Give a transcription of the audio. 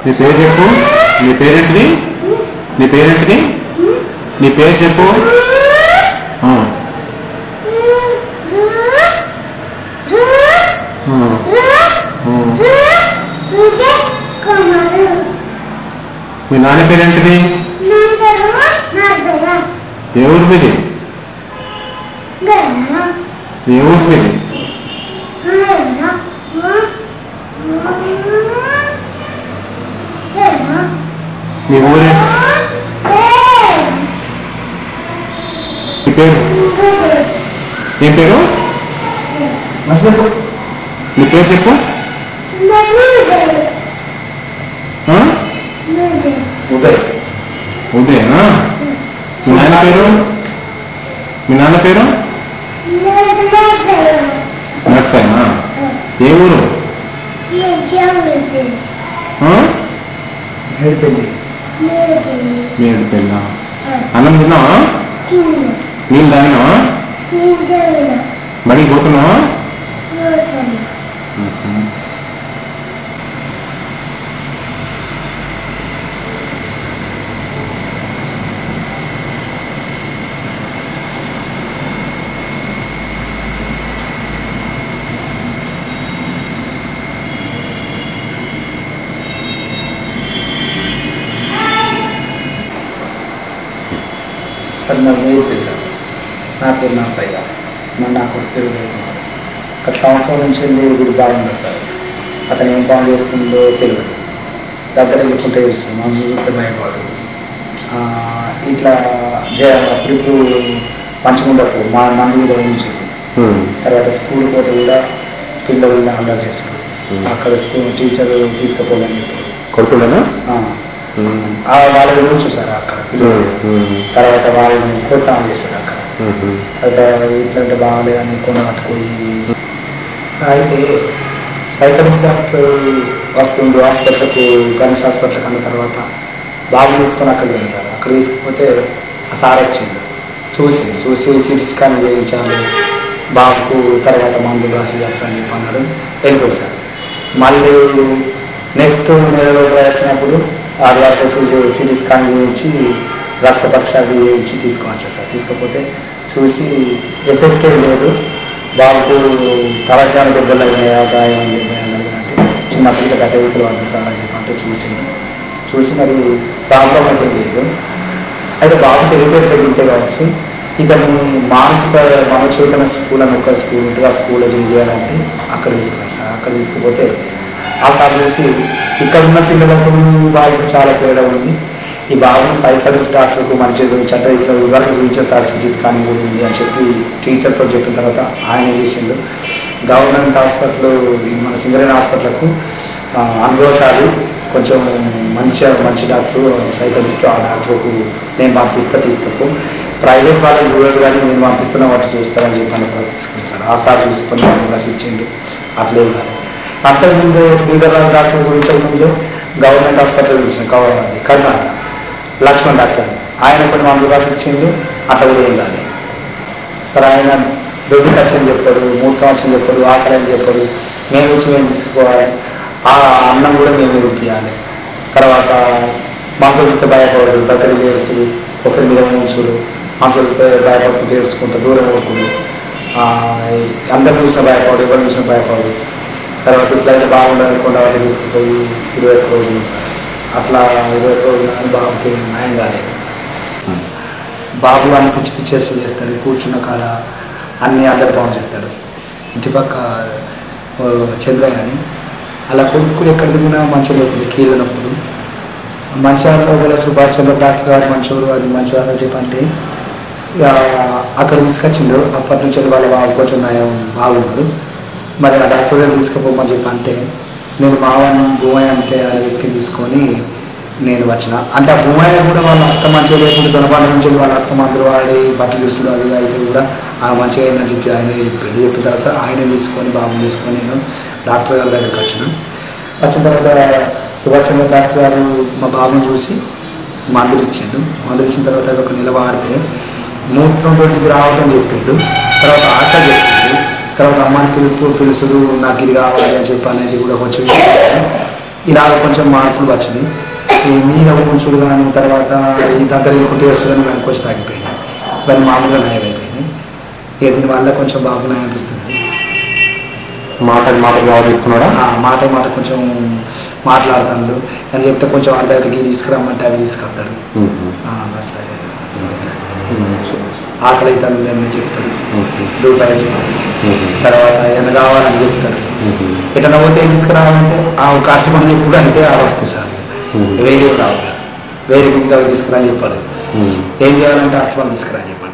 నీ పేరు చెప్పు. నీ పేరేంటిది? నీ పేరేంటిది? నీ పేరు చెప్పు. మీ నాన్న పేరేంటిది? ఏ ఊరు మీది? ఏ ఊరు మీది? మీ ఊరే? మీ పేరు ఏం పేరు? నీ పేరు చెప్పు. ఉదయ్. ఉదయనా? మీ నాన్న పేరు? మీ నాన్న పేరు నర్సయ్యనా? ఏ ఊరు? మేడిపల్లి. అన్నం తిన్నావా? నీళ్ళు తాగినావా? బడికి పోతున్నావా? సార్ నాకు మీరు తెలుసా? నా పేరు నర్సయ్య. నాకు పేరు తెలియదు. గత సంవత్సరం నుంచి వీడు బాగుంటాడు సార్. అతను ఏం బాగు చేస్తుందో తెలియదు. దగ్గర వెళ్ళుకుంటే తెలుస్తుంది. మనసు చూస్తే భయపడు. ఇట్లా అప్పుడు మంచిగా ఉండకు మా మంది మీద ఉంచు. తర్వాత స్కూల్ పోతే కూడా పిల్లలు అల్లరి చేస్తాడు. అక్కడ స్కూల్ టీచర్ తీసుకుపోవాలని చెప్పారు. కొడుకులేనా? వాళ్ళ గురించి సార్ అక్కడ పిల్లలు. తర్వాత వాళ్ళని ప్రోత్సాహం చేశారు అక్కడ. తర్వాత ఇట్లాంటి బాగాలేదని కొన పట్టుకోయి అయితే సైకాలజిస్ట్ డాక్టర్ వస్తుండు హాస్పిటల్కు గణేష్ హాస్పిటల్కి అన్న తర్వాత బాబు తీసుకొని అక్కడికి వెళ్ళాను సార్. అక్కడ తీసుకుపోతే ఆ సార్ వచ్చిండు. చూసి సిటీ స్కాన్ చేయించాలి బాబుకు, తర్వాత మందులు రాసి వచ్చా అని చెప్పి అన్నాడు. వెళ్ళిపోయి సార్. మళ్ళీ నెక్స్ట్ నెలలో వచ్చినప్పుడు ఆ డాక్టర్ సిటీ స్కాన్ చేయించి రక్త పరీక్ష చేయించి తీసుకొచ్చా సార్. తీసుకపోతే చూసి ఎఫెక్ట్ ఏం లేదు, బాబుకు తలకాయ దెబ్బలు అయినాయా గాయం అంటే చిన్నప్పటికీ గత వ్యక్తులు వాళ్ళు సార్ అని చెప్పంటే చూసి మరి ప్రాబ్లం అయితే లేదు. అయితే బాబు తెలివితేటలు తింటే కావచ్చు ఇతను మానసిక మనోచేతన స్కూల్ అని ఒక స్కూల్ ఉంటుంది. ఆ స్కూల్లో జాయిన్ చేయాలంటే అక్కడ తీసుకున్నాను సార్. అక్కడ తీసుకుపోతే ఆ సార్ చూసి ఇక్కడ ఉన్న పిల్లలకు బాబుకు చాలా తేడా ఉంది, ఈ బాబుని సైకాలజిస్ట్ డాక్టర్కు మంచిగా చూపించంటే ఇట్లా వివరాలు చూపించే సార్ సిటీ స్కానింగ్ కూడా ఉంది అని చెప్పి టీచర్తో చెప్పిన తర్వాత ఆయన చేసిండు. గవర్నమెంట్ హాస్పిటల్ మన సింగరేణి హాస్పిటల్కు అనుభవశాలి కొంచెం మంచి డాక్టర్ సైకాలజిస్ట్ ఆ డాక్టర్కు నేను పంపిస్తా తీసుకపో, ప్రైవేట్ వాళ్ళని చూడాలి కానీ నేను పంపిస్తున్నా వాటి చూస్తారని చెప్పి తీసుకున్నాను సార్. ఆ సార్ చూసుకొని రాసి ఇచ్చిండు. అట్లే కాదు అంతకుముందు శ్రీధర్రాజు డాక్టర్ చూపించకముందు గవర్నమెంట్ హాస్పిటల్ చూపించిన కర్ణాటక లక్ష్మణ్ డాక్టర్ ఆయన కొన్ని మందులు రాసి ఇచ్చిండు. అట్లా కూడా ఏం కాదు సార్. ఆయన దొడ్డి ఖర్చు అని చెప్పాడు, మూత్రం వచ్చని చెప్పాడు, ఆకలి అని చెప్పాడు. మేము వచ్చి మేము తీసుకోవాలి, ఆ అన్నం కూడా మేము రూపియాలి. తర్వాత మనసు చూస్తే భయపడదు, దగ్గర ఏడుచుడు, ఒకరి మీద ఉంచుడు, మనసు చూస్తే భయపడుతూ ఏడ్చుకుంటూ దూరం పోకుండా అందరిని చూసిన భయపడు, ఎవరిని చూసిన భయపడు. తర్వాత ఇట్లా అయితే బాగుండాలనుకుంటే వాళ్ళు తీసుకుపోయి 21 రోజులు సార్. అట్లా 21 రోజులు కానీ బాబుకి న్యాయం కాలేదు. బాబు అని పిచ్చి పిచ్చేసులు చేస్తాడు, కూర్చున్న కాడ అన్నీ అందరు బాగు చేస్తాడు. ఇంటిపక్క చంద్రయ్య అని అలా కొడుకు ఎక్కడ దిగినా మంచిగా లేకుండా కీళ్ళనప్పుడు మంచిగా కూడా సుభాష్ చంద్ర డాక్టర్ గారు మంచివారు అది మంచివారు అని చెప్పంటే అక్కడ తీసుకొచ్చిండు. అప్పటి నుంచి వాళ్ళ బాబు కొంచెం నయం బాగున్నాడు. మరి ఆ డాక్టర్ గారు తీసుకుపోమని చెప్పి అంటే నేను మావని భూమయ్య అంటే ఆ వ్యక్తిని తీసుకొని నేను వచ్చిన. అంటే ఆ భూమయ్య కూడా వాళ్ళ అత్త మంచిగా లేకుండా దొనబాల నుంచి వాళ్ళ అత్త మందులు వాడి బట్టలు తీసుకుని అవి అయితే కూడా మంచిగా అయిందని చెప్పి ఆయన పెళ్లి చెప్పిన తర్వాత ఆయన తీసుకొని బాబుని తీసుకొని నేను డాక్టర్ గారి దగ్గరికి వచ్చిన తర్వాత సుభాష్ చంద్ర డాక్టర్ గారు మా బాబుని చూసి మందులు ఇచ్చిండు. మందులు ఇచ్చిన తర్వాత ఒక నెల వాడితే మూత్రం తోటికి రావడం చెప్పిండు. తర్వాత ఆట చెప్పిండు. తర్వాత అమ్మాయిని పిలుసుడు నాకు ఇది కావాలి అని చెప్పి అనేది కూడా కొంచెం ఇలా కొంచెం మార్పులు వచ్చింది. ఈ మీద ఉంచుడు కానీ తర్వాత ఈ దగ్గర కొట్టేస్తుందని దానికి కొంచెం తగ్గిపోయింది. ఇవన్నీ మామూలుగా నయం అయిపోయింది. ఇక దీనివల్ల కొంచెం బాగున్నాయి అనిపిస్తుంది. మాట వ్యవహరిస్తున్నాడా? మాట కొంచెం మాట్లాడుతాడు. అని చెప్తే కొంచెం వాళ్ళ దగ్గరికి తీసుకురమ్మంటే అవి తీసుకొస్తాడు. ఆకలి అవుతాను అని చెప్తాడు, దూపాయని చెప్తాడు, తర్వాత ఎంత కావాలని చెప్తాడు. ఎట్లా పోతే ఏం తీసుకురావాలంటే ఒక అట్టి మనం ఎప్పుడు అయితే అవి వస్తాయి సార్. వేరే రావాలి, వేరే ఇంకా తీసుకురా చెప్పాలి. ఏం చేయాలంటే అట్టి మనం తీసుకురా చెప్పాలి.